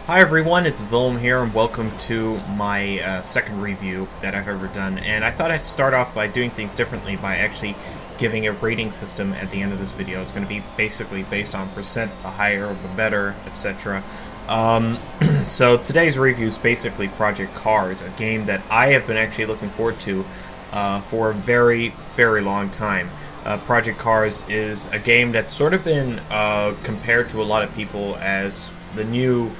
Hi everyone, it's Vilm here, and welcome to my second review that I've ever done. And I thought I'd start off by doing things differently by actually giving a rating system at the end of this video. It's going to be basically based on percent, the higher, the better, etc. So today's review is basically Project Cars, a game that I have been actually looking forward to for a very, very long time. Project Cars is a game that's sort of been compared to a lot of people as the new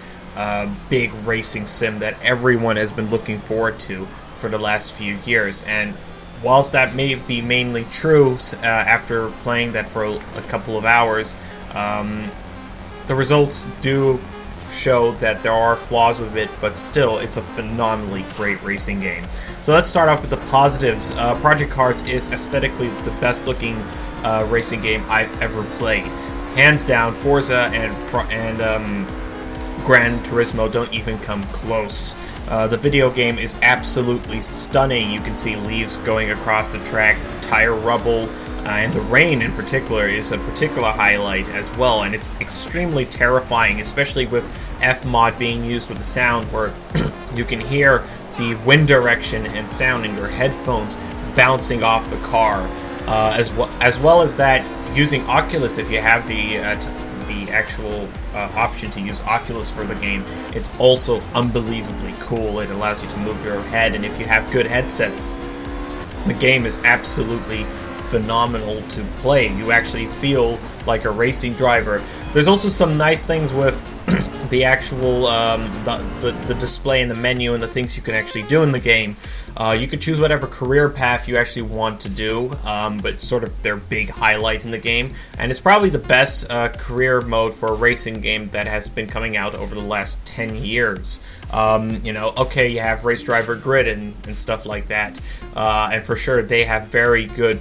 big racing sim that everyone has been looking forward to for the last few years. And whilst that may be mainly true after playing that for a couple of hours, the results do show that there are flaws with it, but still it's a phenomenally great racing game. So let's start off with the positives. Project Cars is aesthetically the best looking racing game I've ever played. Hands down, Forza and Gran Turismo don't even come close. The video game is absolutely stunning. You can see leaves going across the track, tire rubble, and the rain in particular is a particular highlight as well, and it's extremely terrifying, especially with F-Mod being used with the sound where you can hear the wind direction and sound in your headphones bouncing off the car. As well as that, using Oculus, if you have the actual option to use Oculus for the game, it's also unbelievably cool. It allows you to move your head, and if you have good headsets, the game is absolutely phenomenal to play. You actually feel like a racing driver. There's also some nice things with the actual the display in the menu and the things you can actually do in the game. You can choose whatever career path you actually want to do, but it's sort of their big highlight in the game, and it's probably the best career mode for a racing game that has been coming out over the last 10 years. Okay, you have Race Driver Grid and stuff like that, and for sure they have very good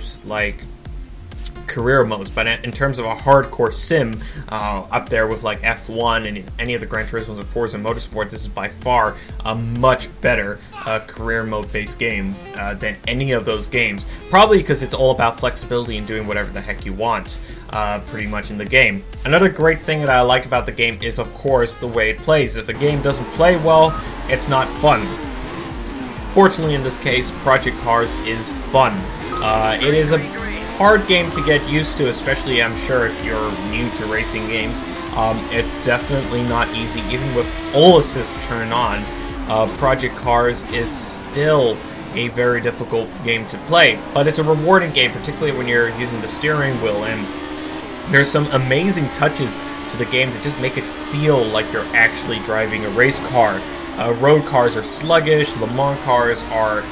career modes, but in terms of a hardcore sim, up there with like F1 and any of the Gran Turismos and Forza Motorsport, this is by far a much better career mode based game than any of those games, probably because it's all about flexibility and doing whatever the heck you want pretty much in the game. Another great thing that I like about the game is, of course, the way it plays. If the game doesn't play well, it's not fun. Fortunately, in this case, Project Cars is fun. It is a hard game to get used to, especially, I'm sure, if you're new to racing games. It's definitely not easy. Even with all assists turned on, Project Cars is still a very difficult game to play, but it's a rewarding game, particularly when you're using the steering wheel, and there's some amazing touches to the game that just make it feel like you're actually driving a race car. Road cars are sluggish, Le Mans cars are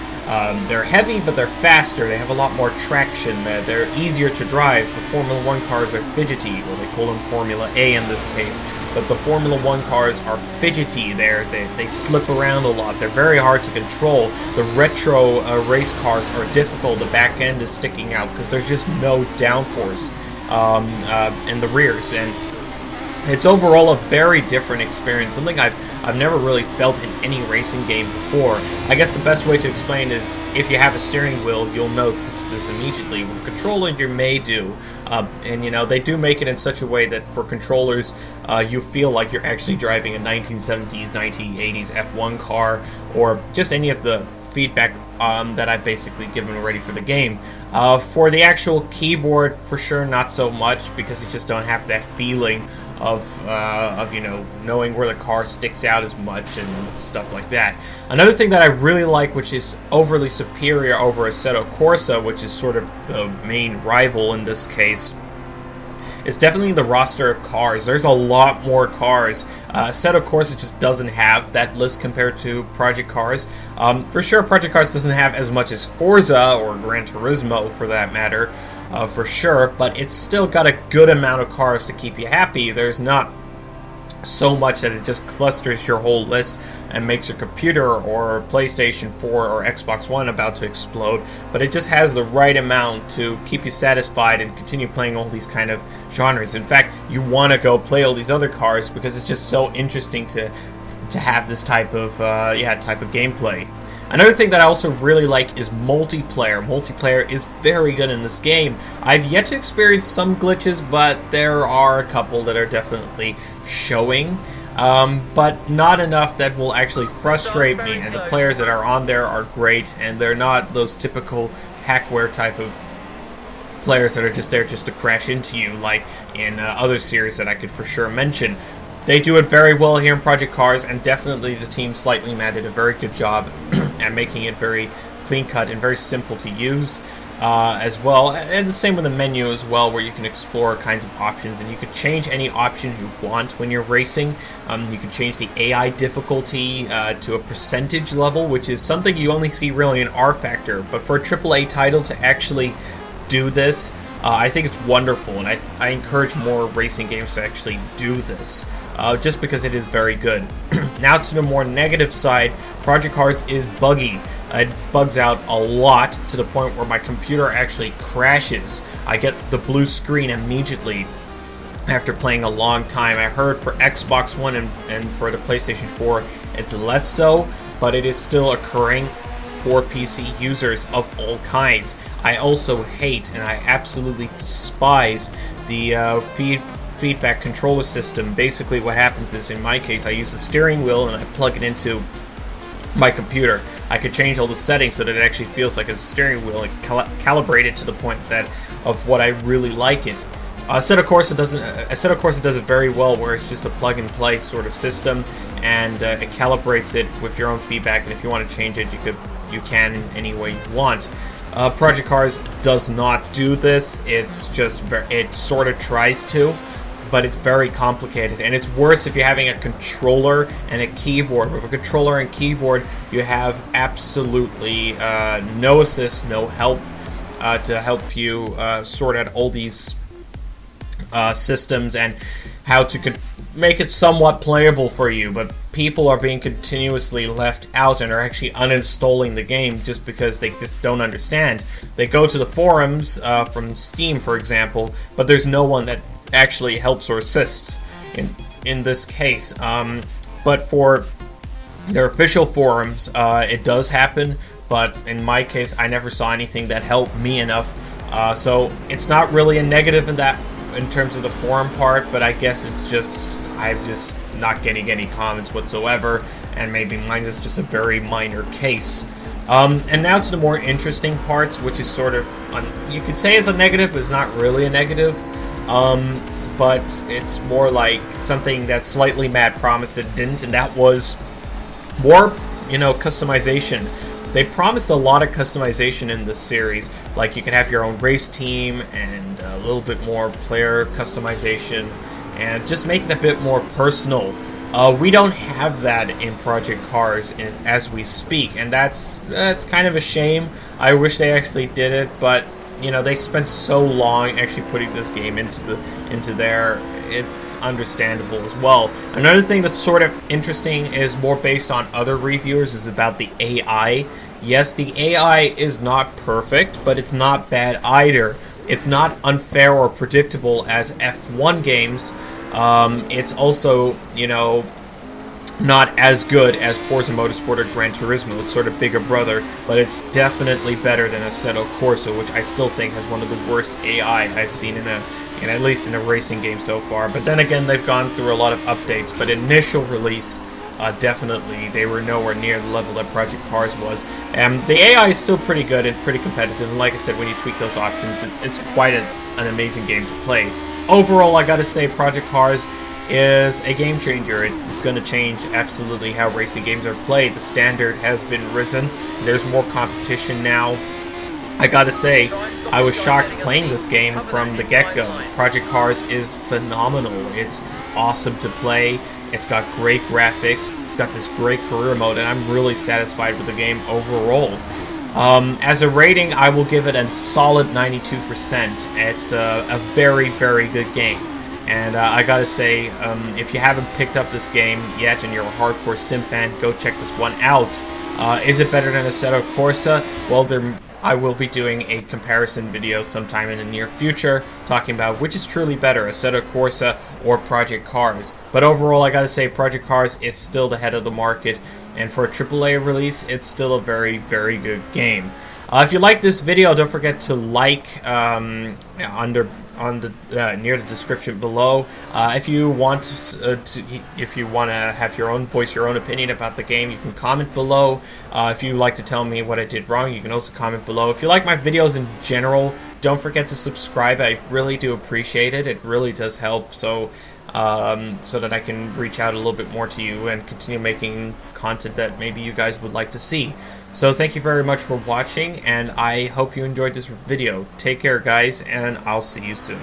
they're heavy, but they're faster. They have a lot more traction. They're easier to drive. The Formula 1 cars are fidgety, or they call them Formula A in this case. But the Formula 1 cars are fidgety. They slip around a lot. They're very hard to control. The retro race cars are difficult. The back end is sticking out because there's just no downforce in the rears. And it's overall a very different experience, something I've never really felt in any racing game before. I guess the best way to explain is, if you have a steering wheel, you'll notice this immediately. With a controller, you may do. And they do make it in such a way that for controllers, you feel like you're actually driving a 1970s, 1980s F1 car, or just any of the feedback that I've basically given already for the game. For the actual keyboard, for sure, not so much, because you just don't have that feeling of knowing where the car sticks out as much and stuff like that. Another thing that I really like, which is overly superior over Assetto Corsa, which is sort of the main rival in this case, is definitely the roster of cars. There's a lot more cars. Assetto Corsa just doesn't have that list compared to Project Cars. For sure, Project Cars doesn't have as much as Forza or Gran Turismo, for that matter, for sure, but it's still got a good amount of cars to keep you happy. There's not so much that it just clusters your whole list and makes your computer or PlayStation 4 or Xbox One about to explode, but it just has the right amount to keep you satisfied and continue playing all these kind of genres. In fact, you want to go play all these other cars because it's just so interesting to have this type of gameplay. Another thing that I also really like is multiplayer. Multiplayer is very good in this game. I've yet to experience some glitches, but there are a couple that are definitely showing. but not enough that will actually frustrate me. And the players that are on there are great, and they're not those typical hackware type of players that are just there just to crash into you, like in other series that I could for sure mention. They do it very well here in Project Cars, and definitely the team Slightly Mad did a very good job at making it very clean-cut and very simple to use as well. And the same with the menu as well, where you can explore kinds of options, and you can change any option you want when you're racing. You can change the AI difficulty to a percentage level, which is something you only see really in R Factor. But for a AAA title to actually do this, I think it's wonderful, and I encourage more racing games to actually do this, just because it is very good. Now to the more negative side, Project Cars is buggy. It bugs out a lot to the point where my computer actually crashes. I get the blue screen immediately after playing a long time. I heard for Xbox One and for the PlayStation 4 it's less so, but it is still occurring for PC users of all kinds. I also hate, and I absolutely despise, the feedback controller system. Basically what happens is, in my case, I use the steering wheel and I plug it into my computer. I could change all the settings so that it actually feels like a steering wheel and calibrate it to the point that of what I really like it. Assetto Corsa does it very well, where it's just a plug-and-play sort of system, and it calibrates it with your own feedback. And if you want to change it, you can in any way you want. Project Cars does not do this. It sort of tries to, but it's very complicated, and it's worse if you're having a controller and a keyboard. With a controller and keyboard, you have absolutely no assist, no help to help you sort out all these systems and how to make it somewhat playable for you. But people are being continuously left out and are actually uninstalling the game just because they just don't understand. They go to the forums from Steam, for example, but there's no one that actually helps or assists in this case. But for their official forums, it does happen, but in my case, I never saw anything that helped me enough. So it's not really a negative in terms of the forum part, but I guess it's just I'm just not getting any comments whatsoever, and maybe mine is just a very minor case. And now to the more interesting parts, which is sort of, you could say is a negative, but it's not really a negative. But it's more like something that Slightly Mad promised it didn't, and that was more, customization. They promised a lot of customization in this series, like you can have your own race team and a little bit more player customization, and just make it a bit more personal. We don't have that in Project Cars as we speak, and that's kind of a shame. I wish they actually did it, but they spent so long actually putting this game into there. It's understandable as well. Another thing that's sort of interesting is more based on other reviewers is about the AI. Yes, the AI is not perfect, but it's not bad either. It's not unfair or predictable as F1 games. It's also, not as good as Forza Motorsport or Gran Turismo. It's sort of bigger brother, but it's definitely better than Assetto Corsa, which I still think has one of the worst AI I've seen at least in a racing game so far. But then again, they've gone through a lot of updates, but initial release, definitely, they were nowhere near the level that Project Cars was. The AI is still pretty good and pretty competitive, and like I said, when you tweak those options, it's quite an amazing game to play. Overall, I gotta say, Project Cars is a game changer. It's going to change absolutely how racing games are played. The standard has been risen. There's more competition now. I gotta say, I was shocked playing this game from the get-go. Project Cars is phenomenal. It's awesome to play. It's got great graphics. It's got this great career mode, and I'm really satisfied with the game overall. As a rating, I will give it a solid 92%. It's a very, very good game. And I gotta say, if you haven't picked up this game yet and you're a hardcore sim fan, go check this one out. Is it better than Assetto Corsa? Well, I will be doing a comparison video sometime in the near future, talking about which is truly better, Assetto Corsa or Project Cars. But overall, I gotta say, Project Cars is still the head of the market, and for a AAA release, it's still a very, very good game. If you like this video, don't forget to like on the near the description below. If you want if you want to have your own voice, your own opinion about the game, you can comment below. If you like to tell me what I did wrong, you can also comment below. If you like my videos in general, don't forget to subscribe. I really do appreciate it. It really does help. So that I can reach out a little bit more to you and continue making content that maybe you guys would like to see. So thank you very much for watching, and I hope you enjoyed this video. Take care, guys, and I'll see you soon.